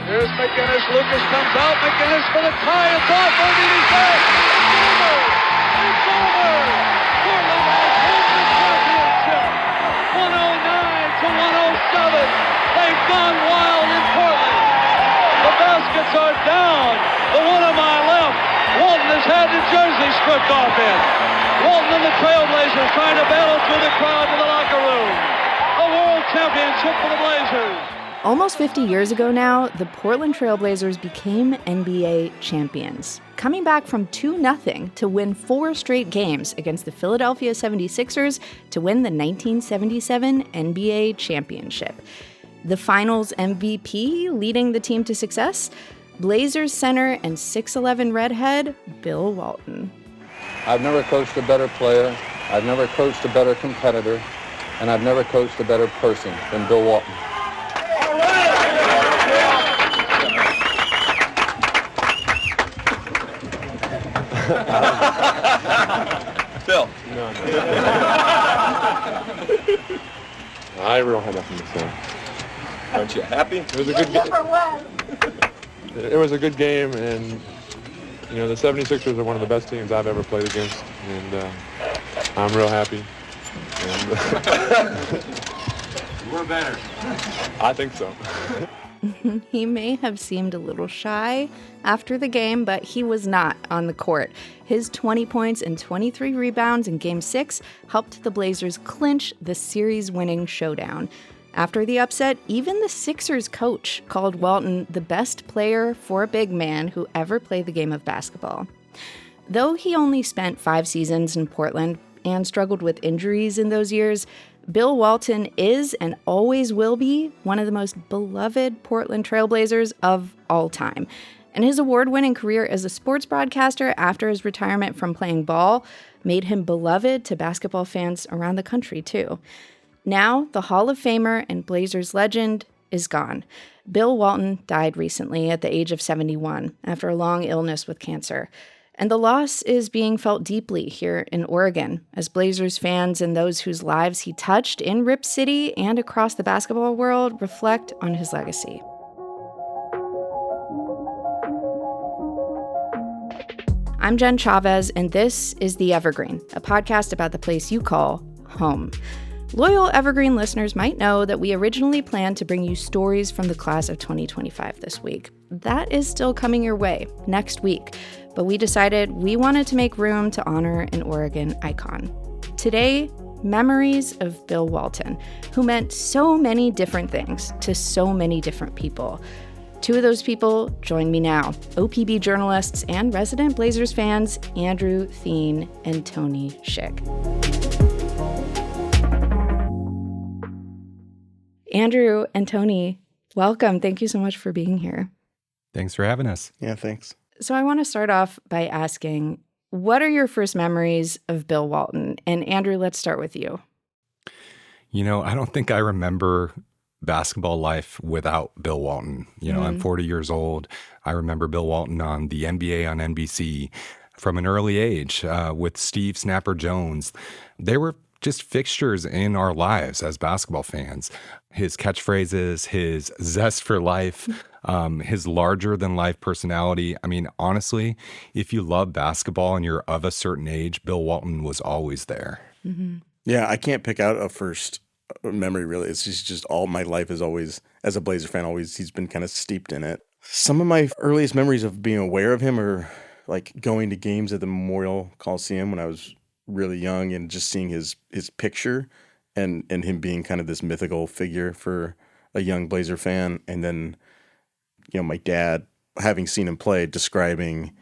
Here's McInnes. Lucas comes out. McInnes for the tie. It's off. What did he say? It's over. It's over. Portland has won the championship. 109 to 107. They've gone wild in Portland. The baskets are down. The one on my left. Walton has had the jersey stripped off him. Walton and the Trailblazers trying to battle through the crowd to the locker room. A world championship for the Blazers. Almost 50 years ago now, the Portland Trailblazers became NBA champions, coming back from 2-0 to win 4 straight games against the Philadelphia 76ers to win the 1977 NBA championship. The finals MVP leading the team to success, Blazers center and 6'11" redhead, Bill Walton. I've never coached a better player, I've never coached a better competitor, and I've never coached a better person than Bill Walton. Bill. No. I really have nothing to say. Aren't you happy? It was a good game. It was a good game, and you know the 76ers are one of the best teams I've ever played against, and I'm real happy. And, We're better. I think so. He may have seemed a little shy after the game, but he was not on the court. His 20 points and 23 rebounds in Game 6 helped the Blazers clinch the series-winning showdown. After the upset, even the Sixers coach called Walton the best player for a big man who ever played the game of basketball. Though he only spent 5 seasons in Portland and struggled with injuries in those years, Bill Walton is and always will be one of the most beloved Portland Trailblazers of all time. And his award-winning career as a sports broadcaster after his retirement from playing ball made him beloved to basketball fans around the country, too. Now, the Hall of Famer and Blazers legend is gone. Bill Walton died recently at the age of 71 after a long illness with cancer. And the loss is being felt deeply here in Oregon as Blazers fans and those whose lives he touched in Rip City and across the basketball world reflect on his legacy. I'm Jen Chavez, and this is The Evergreen, a podcast about the place you call home. Loyal Evergreen listeners might know that we originally planned to bring you stories from the class of 2025 this week. That is still coming your way next week, but we decided we wanted to make room to honor an Oregon icon. Today, memories of Bill Walton, who meant so many different things to so many different people. 2 of those people join me now, OPB journalists and resident Blazers fans, Andrew Theen and Tony Schick. Andrew and Tony, welcome. Thank you so much for being here. Thanks for having us. Yeah, thanks. So I want to start off by asking, what are your first memories of Bill Walton? And Andrew, let's start with you. You know, I don't think I remember basketball life without Bill Walton. You know, I'm 40 years old. I remember Bill Walton on the NBA on NBC from an early age with Steve Snapper Jones. They were just fixtures in our lives as basketball fans. His catchphrases, his zest for life, his larger-than-life personality. I mean, honestly, if you love basketball and you're of a certain age, Bill Walton was always there. Mm-hmm. Yeah, I can't pick out a first memory, really. It's just all my life is always, as a Blazer fan, he's been kind of steeped in it. Some of my earliest memories of being aware of him are like going to games at the Memorial Coliseum when I was really young and just seeing his picture and him being kind of this mythical figure for a young Blazer fan. And then, you know, my dad, having seen him play, describing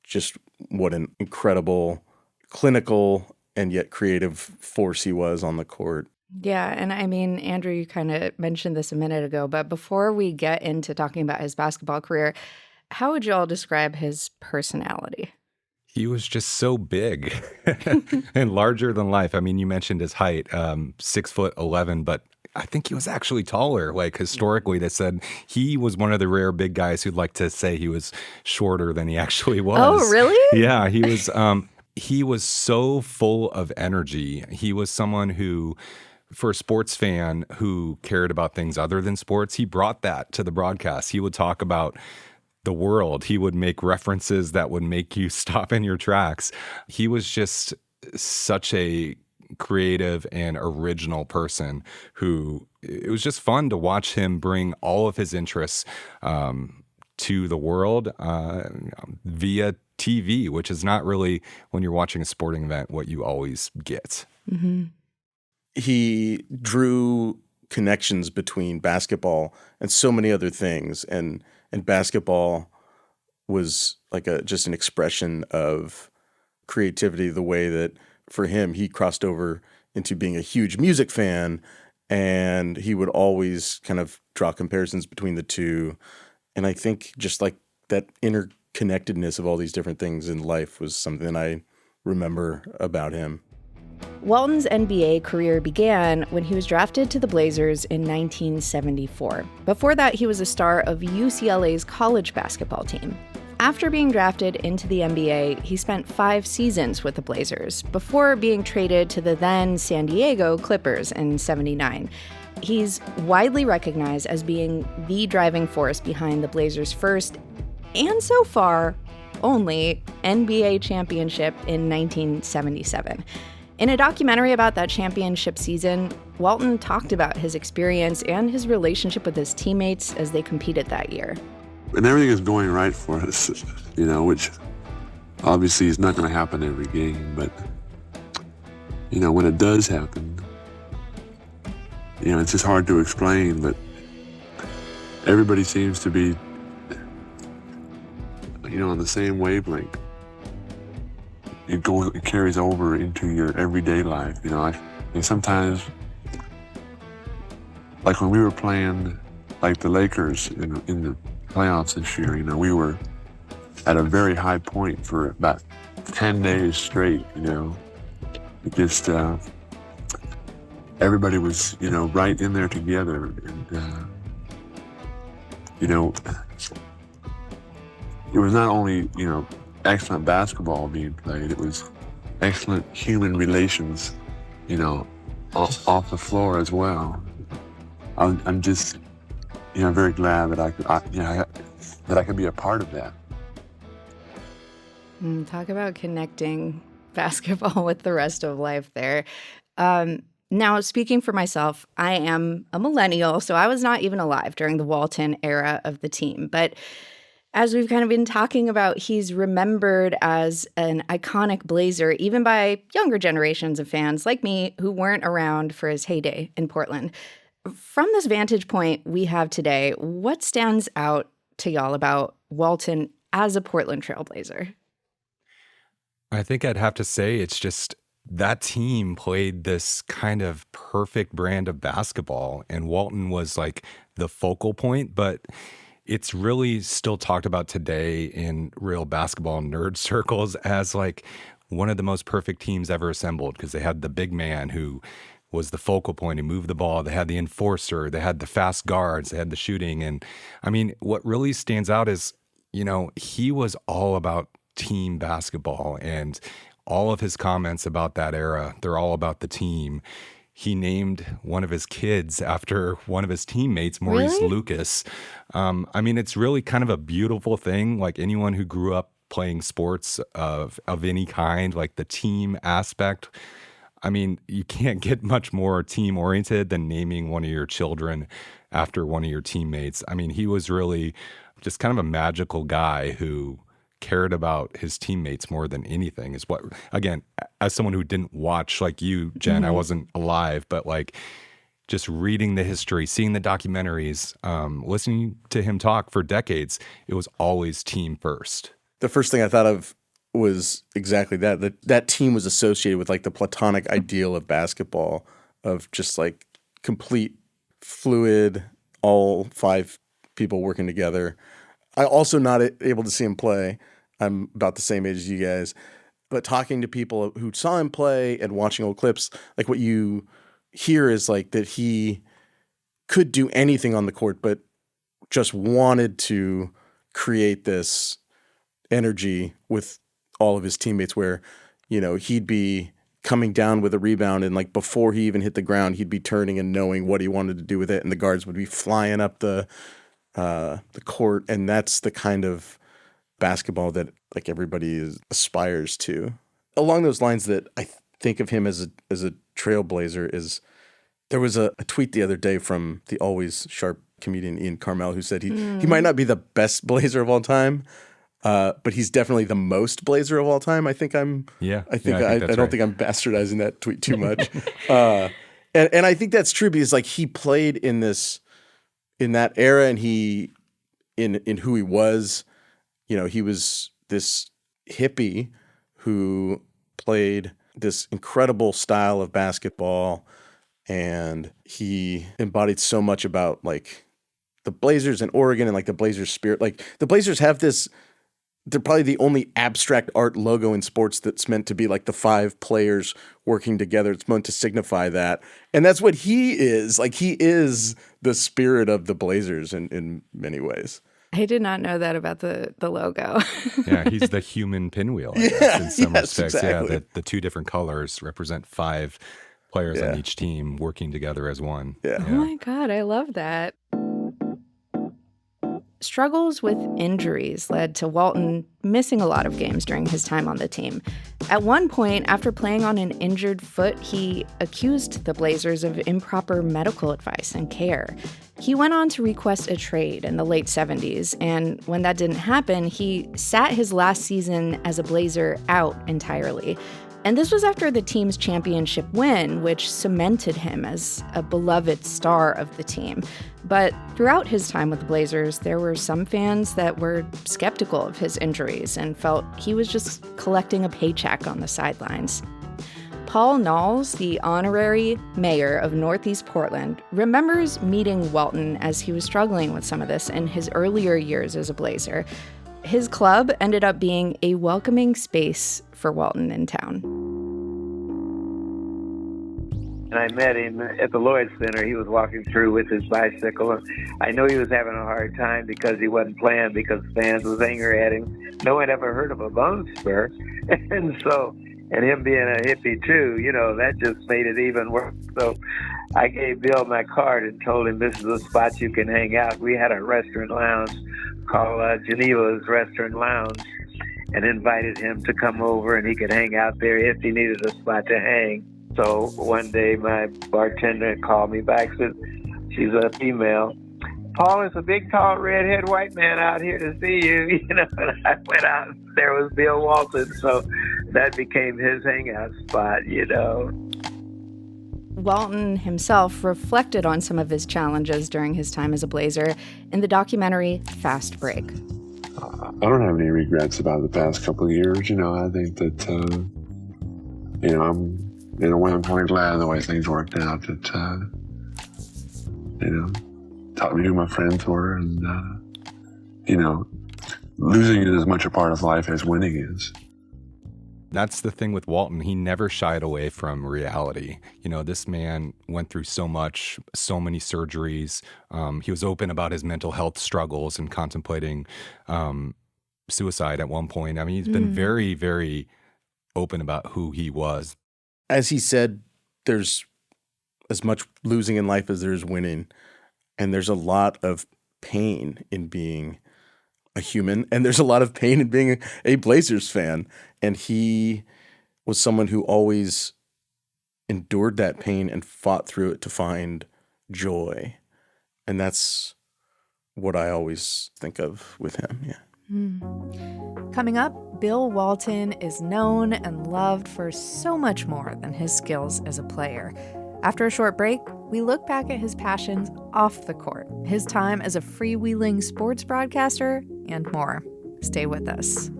just what an incredible, clinical, and yet creative force he was on the court. Yeah, and I mean, Andrew, you kind of mentioned this a minute ago, but before we get into talking about his basketball career, how would you all describe his personality? He was just so big and larger than life. I mean, you mentioned his height, 6'11", but I think he was actually taller. Like historically, they said he was one of the rare big guys who'd like to say he was shorter than he actually was. Oh, really? Yeah, he was. He was so full of energy. He was someone who for a sports fan who cared about things other than sports, he brought that to the broadcast. He would talk about the world. He would make references that would make you stop in your tracks. He was just such a creative and original person who it was just fun to watch him bring all of his interests to the world via TV, which is not really, when you're watching a sporting event, what you always get. Mm-hmm. He drew connections between basketball and so many other things, and basketball was like just an expression of creativity, the way that for him he crossed over into being a huge music fan, and he would always kind of draw comparisons between the two. And I think just like that interconnectedness of all these different things in life was something I remember about him. Walton's NBA career began when he was drafted to the Blazers in 1974. Before that, he was a star of UCLA's college basketball team. After being drafted into the NBA, he spent 5 seasons with the Blazers before being traded to the then San Diego Clippers in '79. He's widely recognized as being the driving force behind the Blazers' first, and so far, only, NBA championship in 1977. In a documentary about that championship season, Walton talked about his experience and his relationship with his teammates as they competed that year. And everything is going right for us, which obviously is not going to happen every game, but, when it does happen, it's just hard to explain, but everybody seems to be, on the same wavelength. It carries over into your everyday life, and sometimes, like when we were playing, like the Lakers in the playoffs this year, we were at a very high point for about 10 days straight, It just, everybody was, right in there together, and, it was not only, excellent basketball being played, it was excellent human relations, off the floor as well. I'm just, very glad that I could be a part of that. Talk about connecting basketball with the rest of life there. Now, speaking for myself, I am a millennial, so I was not even alive during the Walton era of the team. But as we've kind of been talking about, he's remembered as an iconic Blazer, even by younger generations of fans like me who weren't around for his heyday in Portland. From this vantage point we have today, what stands out to y'all about Walton as a Portland Trailblazer? I think I'd have to say it's just that team played this kind of perfect brand of basketball, and Walton was like the focal point, but it's really still talked about today in real basketball nerd circles as like one of the most perfect teams ever assembled, because they had the big man who was the focal point and moved the ball. They had the enforcer, they had the fast guards, they had the shooting. And I mean, what really stands out is, he was all about team basketball, and all of his comments about that era, they're all about the team. He named one of his kids after one of his teammates, Maurice Lucas. I mean, it's really kind of a beautiful thing. Like anyone who grew up playing sports of any kind, like the team aspect. I mean, you can't get much more team oriented than naming one of your children after one of your teammates. I mean, he was really just kind of a magical guy who cared about his teammates more than anything. Is what, again, as someone who didn't watch like you, Jen, I wasn't alive, but like just reading the history, seeing the documentaries, listening to him talk for decades, it was always team first. The first thing I thought of was exactly that team was associated with like the platonic ideal of basketball, of just like complete fluid, all 5 people working together. I also not able to see him play. I'm about the same age as you guys, but talking to people who saw him play and watching old clips, like what you hear is like that he could do anything on the court, but just wanted to create this energy with all of his teammates where, he'd be coming down with a rebound, and like before he even hit the ground, he'd be turning and knowing what he wanted to do with it, and the guards would be flying up the court, and that's the kind of basketball that like everybody aspires to. Along those lines, that I think of him as a trailblazer is there was a tweet the other day from the always sharp comedian Ian Carmel, who said he might not be the best Blazer of all time, but he's definitely the most Blazer of all time. I think I don't think I'm bastardizing that tweet too much. And I think that's true because like he played in that era, and he in who he was, he was this hippie who played this incredible style of basketball, and he embodied so much about like the Blazers and Oregon and like the Blazers spirit. Like the Blazers have this, they're probably the only abstract art logo in sports that's meant to be like the 5 players working together. It's meant to signify that. And that's what he is. Like he is the spirit of the Blazers in many ways. I did not know that about the logo. Yeah, he's the human pinwheel, I guess, in some respects. Exactly. Yeah, the 2 different colors represent 5 players on each team working together as one. Yeah. Oh my God, I love that. Struggles with injuries led to Walton missing a lot of games during his time on the team. At one point, after playing on an injured foot, he accused the Blazers of improper medical advice and care. He went on to request a trade in the late 70s, and when that didn't happen, he sat his last season as a Blazer out entirely. And this was after the team's championship win, which cemented him as a beloved star of the team. But throughout his time with the Blazers, there were some fans that were skeptical of his injuries and felt he was just collecting a paycheck on the sidelines. Paul Knowles, the honorary mayor of Northeast Portland, remembers meeting Walton as he was struggling with some of this in his earlier years as a Blazer. His club ended up being a welcoming space for Walton in town. And I met him at the Lloyd Center. He was walking through with his bicycle. And I know he was having a hard time because he wasn't playing because fans was angry at him. No one ever heard of a bone spur. And him being a hippie too, that just made it even worse. So I gave Bill my card and told him this is a spot you can hang out. We had a restaurant lounge called Geneva's Restaurant Lounge, and invited him to come over and he could hang out there if he needed a spot to hang. So one day my bartender called me back, said, she's a female. Paul, is a big, tall, redhead white man out here to see you, and I went out and there was Bill Walton. So that became his hangout spot, Walton himself reflected on some of his challenges during his time as a Blazer in the documentary Fast Break. I don't have any regrets about the past couple of years. I think that, I'm, in a way, I'm kind of glad the way things worked out. That, taught me who my friends were, and, losing is as much a part of life as winning is. That's the thing with Walton. He never shied away from reality. This man went through so much, so many surgeries. He was open about his mental health struggles and contemplating suicide at one point. I mean, he's been very, very open about who he was. As he said, there's as much losing in life as there is winning. And there's a lot of pain in being a human, and there's a lot of pain in being a Blazers fan. And he was someone who always endured that pain and fought through it to find joy. And that's what I always think of with him. Yeah. Coming up, Bill Walton is known and loved for so much more than his skills as a player. After a short break, we look back at his passions off the court, his time as a freewheeling sports broadcaster, and more. Stay with us.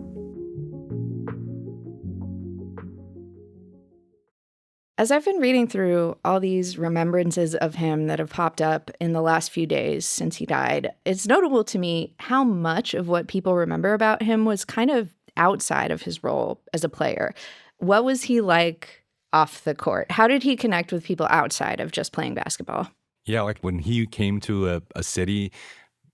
As I've been reading through all these remembrances of him that have popped up in the last few days since he died, it's notable to me how much of what people remember about him was kind of outside of his role as a player. What was he like off the court? How did he connect with people outside of just playing basketball? Yeah, like when he came to a city,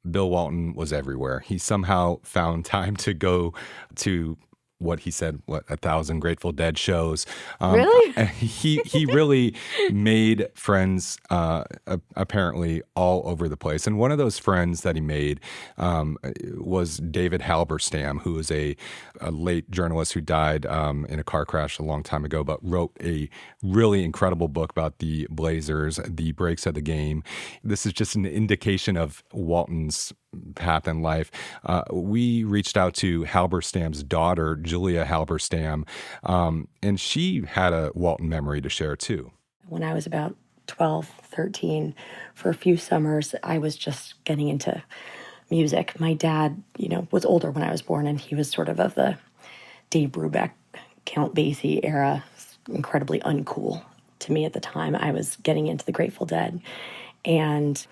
Bill Walton was everywhere. He somehow found time to go to what he said, 1,000 Grateful Dead shows. Really? He really made friends apparently all over the place. And one of those friends that he made was David Halberstam, who was a late journalist who died in a car crash a long time ago, but wrote a really incredible book about the Blazers, the breaks of the game. This is just an indication of Walton's path in life. We reached out to Halberstam's daughter, Julia Halberstam, and she had a Walton memory to share too. When I was about 12, 13, for a few summers, I was just getting into music. My dad, was older when I was born, and he was sort of the Dave Brubeck, Count Basie era, incredibly uncool to me at the time. I was getting into the Grateful Dead. And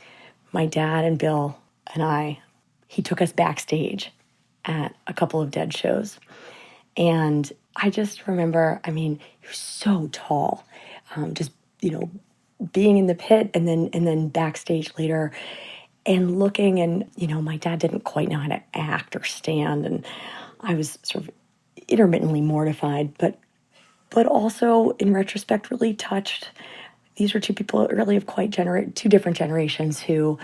my dad and Bill and he took us backstage at a couple of Dead shows. And I just remember, he was so tall, being in the pit and then backstage later and looking, and, my dad didn't quite know how to act or stand. And I was sort of intermittently mortified, but also in retrospect, really touched. These were two people really of two different generations who,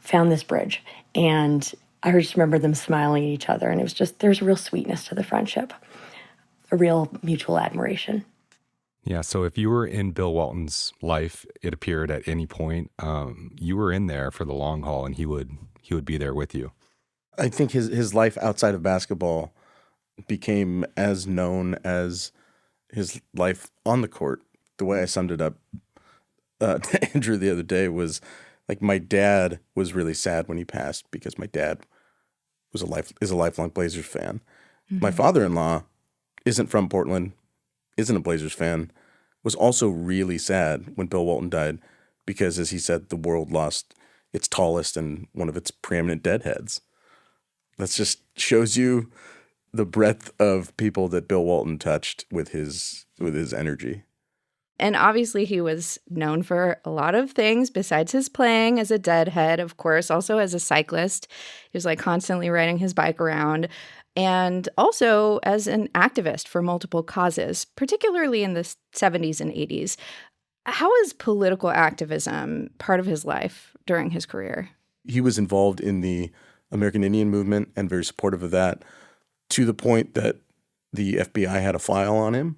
found this bridge. And I just remember them smiling at each other. And it was just, there's a real sweetness to the friendship, a real mutual admiration. Yeah, so if you were in Bill Walton's life, it appeared at any point, you were in there for the long haul, and he would be there with you. I think his life outside of basketball became as known as his life on the court. The way I summed it up to Andrew the other day was like, my dad was really sad when he passed because my dad is a lifelong Blazers fan. Mm-hmm. My father-in-law isn't from Portland, isn't a Blazers fan, was also really sad when Bill Walton died because, as he said, the world lost its tallest and one of its preeminent deadheads. That just shows you the breadth of people that Bill Walton touched with his energy. And obviously he was known for a lot of things besides his playing as a Deadhead, of course, also as a cyclist. He was constantly riding his bike around, and also as an activist for multiple causes, particularly in the 70s and 80s. How was political activism part of his life during his career? He was involved in the American Indian movement and very supportive of that, to the point that the FBI had a file on him.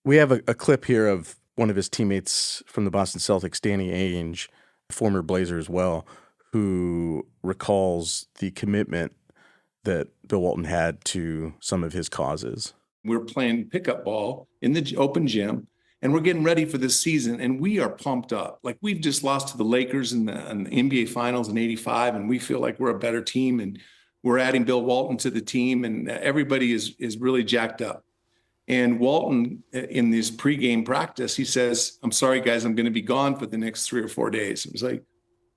We have a clip here of one of his teammates from the Boston Celtics, Danny Ainge, former Blazer as well, who recalls the commitment that Bill Walton had to some of his causes. We're playing pickup ball in the open gym, and we're getting ready for this season, and we are pumped up. Like, we've just lost to the Lakers in the NBA Finals in '85, and we feel like we're a better team, and we're adding Bill Walton to the team, and everybody is really jacked up. And Walton, in this pregame practice, he says, "I'm sorry, guys, I'm going to be gone for the next 3 or 4 days." It was like,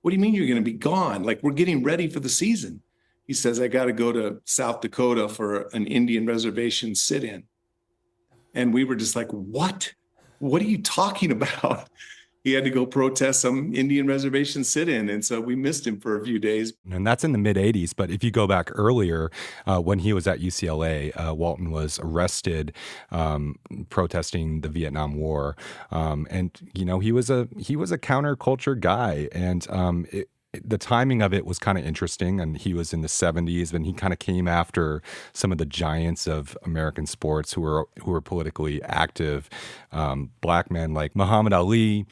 "What do you mean you're going to be gone? Like, we're getting ready for the season." He says, "I got to go to South Dakota for an Indian reservation sit-in." And we were just like, "What? What are you talking about?" He had to go protest some Indian reservation sit-in. And so we missed him for a few days. And that's in the mid-'80s. But if you go back earlier, when he was at UCLA, Walton was arrested protesting the Vietnam War. And, he was a counterculture guy. And the timing of it was kind of interesting. And he was in the 70s, and he kind of came after some of the giants of American sports who were politically active, black men like Muhammad Ali,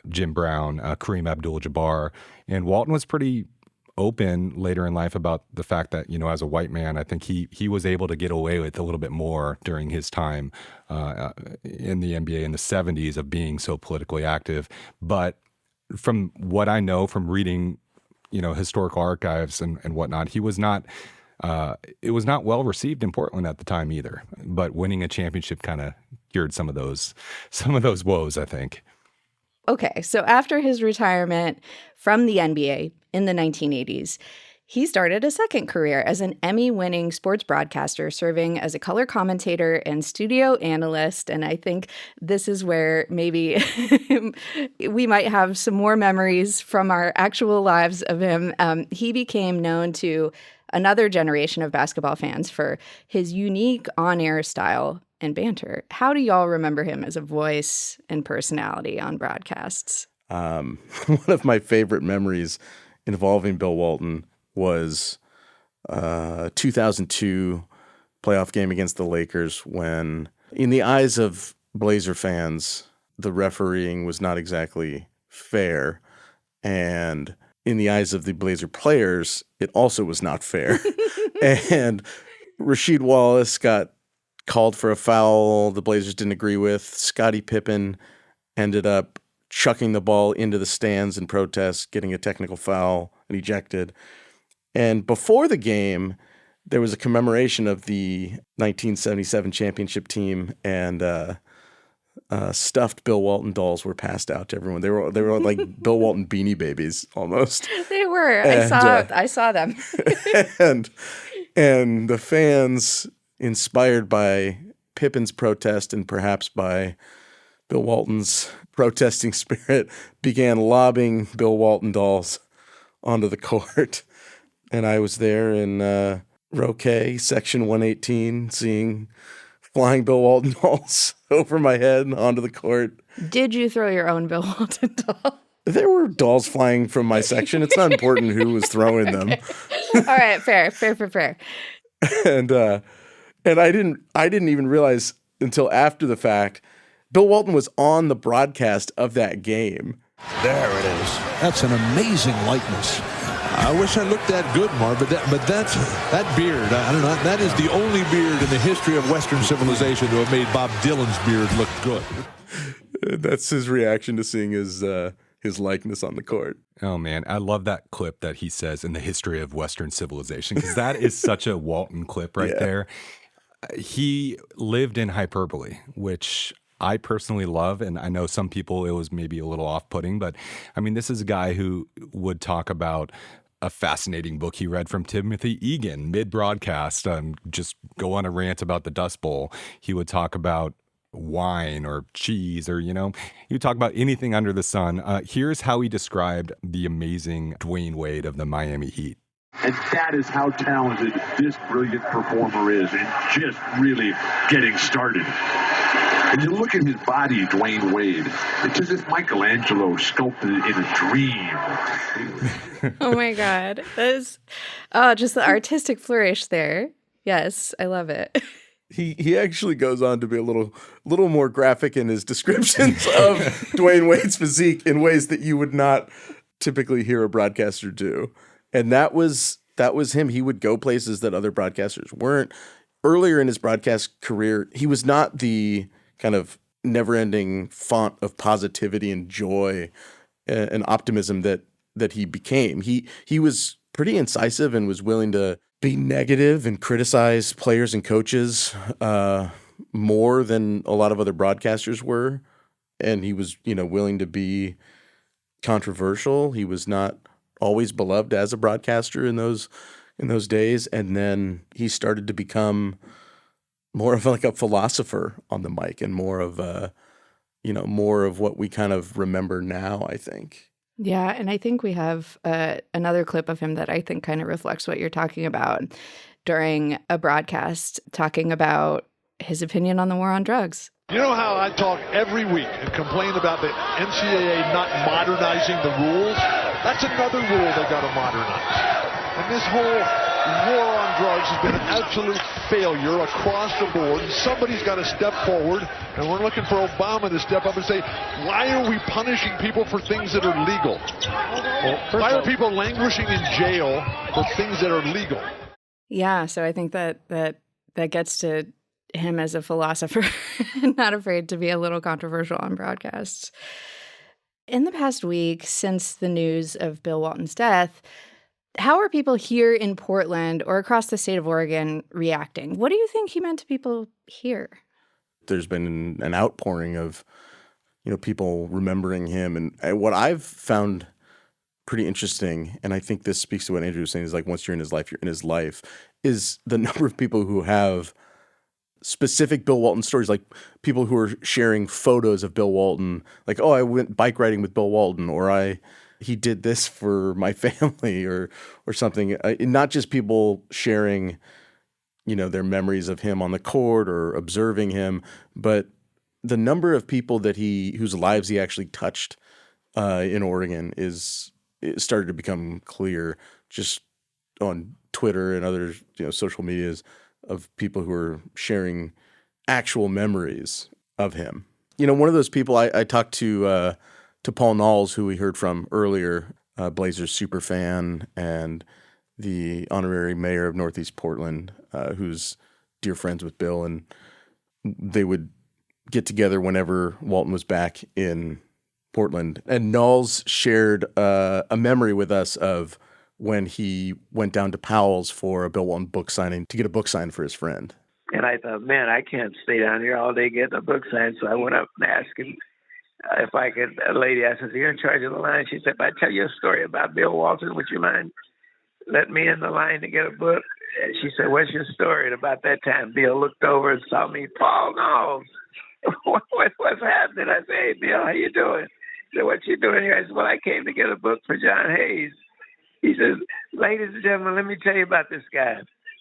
Jim Brown, Kareem Abdul-Jabbar. And Walton was pretty open later in life about the fact that, as a white man, I think he was able to get away with a little bit more during his time in the NBA in the 70s of being so politically active. But from what I know from reading, historical archives and whatnot, he was not it was not well received in Portland at the time either. But winning a championship kind of cured some of those woes, I think. Okay, so after his retirement from the NBA in the 1980s, he started a second career as an Emmy-winning sports broadcaster, serving as a color commentator and studio analyst. And I think this is where maybe we might have some more memories from our actual lives of him. He became known to another generation of basketball fans for his unique on-air style and banter. How do y'all remember him as a voice and personality on broadcasts? One of my favorite memories involving Bill Walton was 2002 playoff game against the Lakers when, in the eyes of Blazer fans, the refereeing was not exactly fair. And in the eyes of the Blazer players, it also was not fair. And Rasheed Wallace got called for a foul the Blazers didn't agree with. Scottie Pippen ended up chucking the ball into the stands in protest, getting a technical foul and ejected. And before the game, there was a commemoration of the 1977 championship team, and stuffed Bill Walton dolls were passed out to everyone. They were like Bill Walton Beanie Babies almost. They were. And, I saw them. and the fans, inspired by Pippen's protest and perhaps by Bill Walton's protesting spirit, began lobbing Bill Walton dolls onto the court. And I was there in row K, section 118, seeing flying Bill Walton dolls over my head onto the court. Did you throw your own Bill Walton doll? There were dolls flying from my section. It's not important who was throwing them. All right, fair. And I didn't even realize until after the fact, Bill Walton was on the broadcast of that game. There it is. That's an amazing likeness. I wish I looked that good, Marv, but that beard, I don't know, that is the only beard in the history of Western civilization to have made Bob Dylan's beard look good. That's his reaction to seeing his likeness on the court. Oh, man. I love that clip that he says in the history of Western civilization, because that is such a Walton clip right there. He lived in hyperbole, which I personally love, and I know some people it was maybe a little off-putting, but I mean, this is a guy who would talk about a fascinating book he read from Timothy Egan mid-broadcast, just go on a rant about the Dust Bowl. He would talk about wine or cheese or, he would talk about anything under the sun. Here's how he described the amazing Dwayne Wade of the Miami Heat. And that is how talented this brilliant performer is, and just really getting started. And you look at his body, Dwayne Wade, it's as if Michelangelo sculpted it in a dream. Oh my God. That is, just the artistic flourish there. Yes, I love it. He actually goes on to be a little more graphic in his descriptions of Dwayne Wade's physique in ways that you would not typically hear a broadcaster do. And that was him. He would go places that other broadcasters weren't. Earlier in his broadcast career, he was not the kind of never-ending font of positivity and joy and optimism that he became. He was pretty incisive and was willing to be negative and criticize players and coaches more than a lot of other broadcasters were. And he was, willing to be controversial. He was not always beloved as a broadcaster in those days. And then he started to become more of like a philosopher on the mic and more of what we kind of remember now, I think. Yeah, and I think we have another clip of him that I think kind of reflects what you're talking about during a broadcast, talking about his opinion on the war on drugs. You know how I talk every week and complain about the NCAA not modernizing the rules? That's another rule they got to modernize. And this whole war on drugs has been an absolute failure across the board. And somebody's got to step forward, and we're looking for Obama to step up and say, why are we punishing people for things that are legal? Why are people languishing in jail for things that are legal? Yeah, so I think that gets to him as a philosopher, not afraid to be a little controversial on broadcasts. In the past week, since the news of Bill Walton's death, how are people here in Portland or across the state of Oregon reacting? What do you think he meant to people here? There's been an outpouring of, people remembering him. And what I've found pretty interesting, and I think this speaks to what Andrew was saying, is like once you're in his life, you're in his life, is the number of people who have specific Bill Walton stories, like people who are sharing photos of Bill Walton, like, oh, I went bike riding with Bill Walton, or I he did this for my family or something. Not just people sharing, their memories of him on the court or observing him, but the number of people whose lives he actually touched in Oregon it started to become clear just on Twitter and other social medias of people who are sharing actual memories of him. One of those people I talked to Paul Knowles, who we heard from earlier, Blazers super fan and the honorary mayor of Northeast Portland, who's dear friends with Bill, and they would get together whenever Walton was back in Portland. And Knowles shared a memory with us of when he went down to Powell's for a Bill Walton book signing to get a book signed for his friend. And I thought, man, I can't stay down here all day getting a book signed. So I went up and asked him if I could. A lady asked, "Is you're in charge of the line?" She said, "If I tell you a story about Bill Walton, would you mind let me in the line to get a book?" And she said, "What's your story?" And about that time, Bill looked over and saw me. "Paul Knowles, what's happening?" I said, "Hey, Bill, how you doing?" He said, "What you doing here?" I said, "Well, I came to get a book for John Hayes." He says, "Ladies and gentlemen, let me tell you about this guy.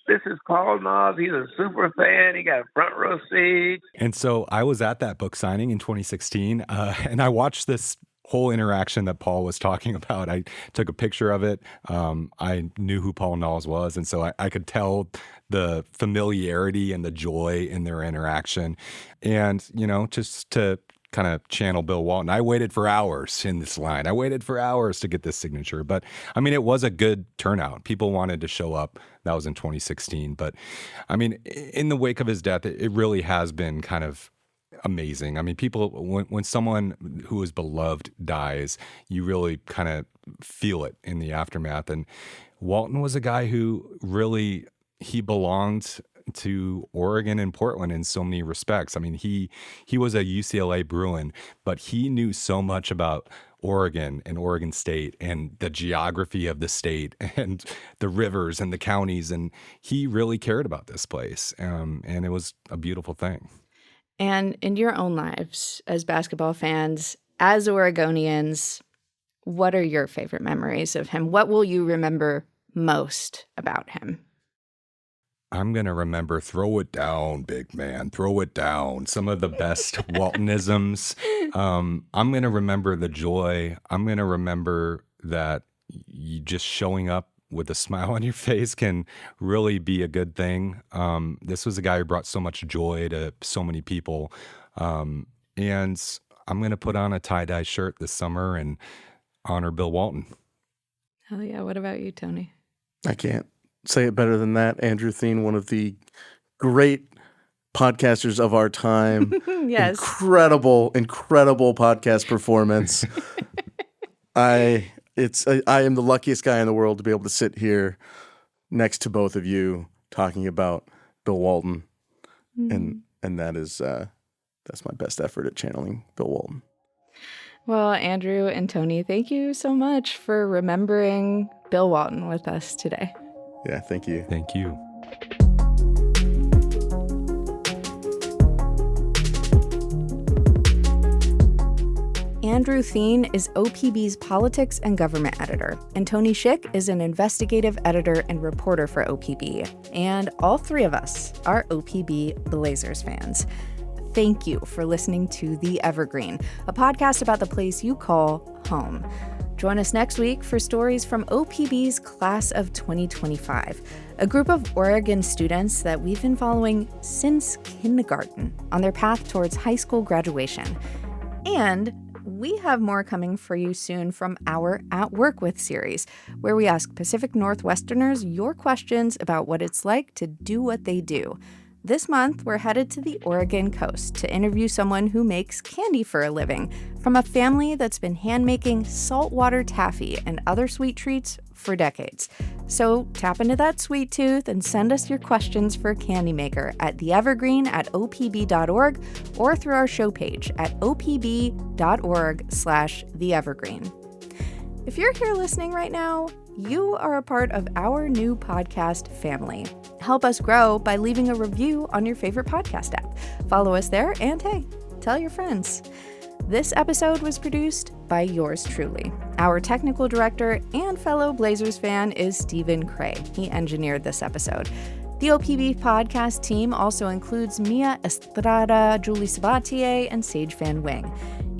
This is Paul Knowles. He's a super fan. He got a front row seat." And so I was at that book signing in 2016, and I watched this whole interaction that Paul was talking about. I took a picture of it. I knew who Paul Knowles was, and so I could tell the familiarity and the joy in their interaction. And, just to kind of channel Bill Walton, I waited for hours in this line. I waited for hours to get this signature. But, it was a good turnout. People wanted to show up. That was in 2016. But, in the wake of his death, it really has been kind of amazing. People, when someone who is beloved dies, you really kind of feel it in the aftermath. And Walton was a guy who really, he belonged to Oregon and Portland in so many respects. He was a UCLA Bruin, but he knew so much about Oregon and Oregon State and the geography of the state and the rivers and the counties. And he really cared about this place. And it was a beautiful thing. And in your own lives as basketball fans, as Oregonians, what are your favorite memories of him? What will you remember most about him? I'm going to remember, throw it down, big man, throw it down. Some of the best Waltonisms. I'm going to remember the joy. I'm going to remember that you just showing up with a smile on your face can really be a good thing. This was a guy who brought so much joy to so many people. And I'm going to put on a tie-dye shirt this summer and honor Bill Walton. Hell yeah. What about you, Tony? I can't say it better than that. Andrew Theen, one of the great podcasters of our time. Yes. Incredible podcast performance. I am the luckiest guy in the world to be able to sit here next to both of you talking about Bill Walton. And that is that's my best effort at channeling Bill Walton. Well, Andrew and Tony, thank you so much for remembering Bill Walton with us today. Yeah, thank you. Thank you. Andrew Theen is OPB's politics and government editor, and Tony Schick is an investigative editor and reporter for OPB. And all three of us are OPB Blazers fans. Thank you for listening to The Evergreen, a podcast about the place you call home. Join us next week for stories from OPB's class of 2025, a group of Oregon students that we've been following since kindergarten on their path towards high school graduation. And we have more coming for you soon from our At Work With series, where we ask Pacific Northwesterners your questions about what it's like to do what they do. This month, we're headed to the Oregon coast to interview someone who makes candy for a living from a family that's been hand-making saltwater taffy and other sweet treats for decades. So tap into that sweet tooth and send us your questions for Candy Maker at theevergreen@opb.org or through our show page at opb.org/theevergreen. If you're here listening right now, you are a part of our new podcast family. Help us grow by leaving a review on your favorite podcast app. Follow us there, and hey, tell your friends. This episode was produced by yours truly. Our technical director and fellow Blazers fan is Stephen Cray. He engineered this episode. The OPB podcast team also includes Mia Estrada, Julie Sabatier, and Sage Van Wing.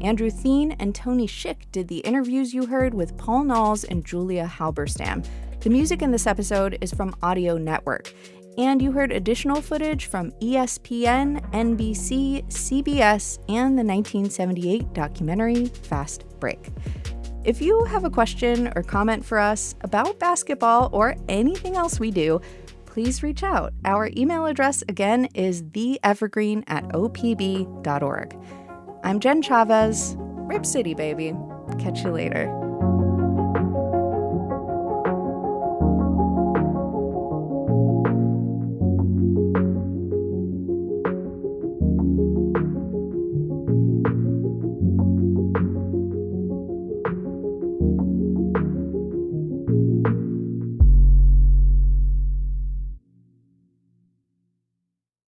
Andrew Theen and Tony Schick did the interviews you heard with Paul Knowles and Julia Halberstam. The music in this episode is from Audio Network. And you heard additional footage from ESPN, NBC, CBS, and the 1978 documentary Fast Break. If you have a question or comment for us about basketball or anything else we do, please reach out. Our email address again is theevergreen@opb.org. I'm Jen Chavez. Rip City, baby. Catch you later.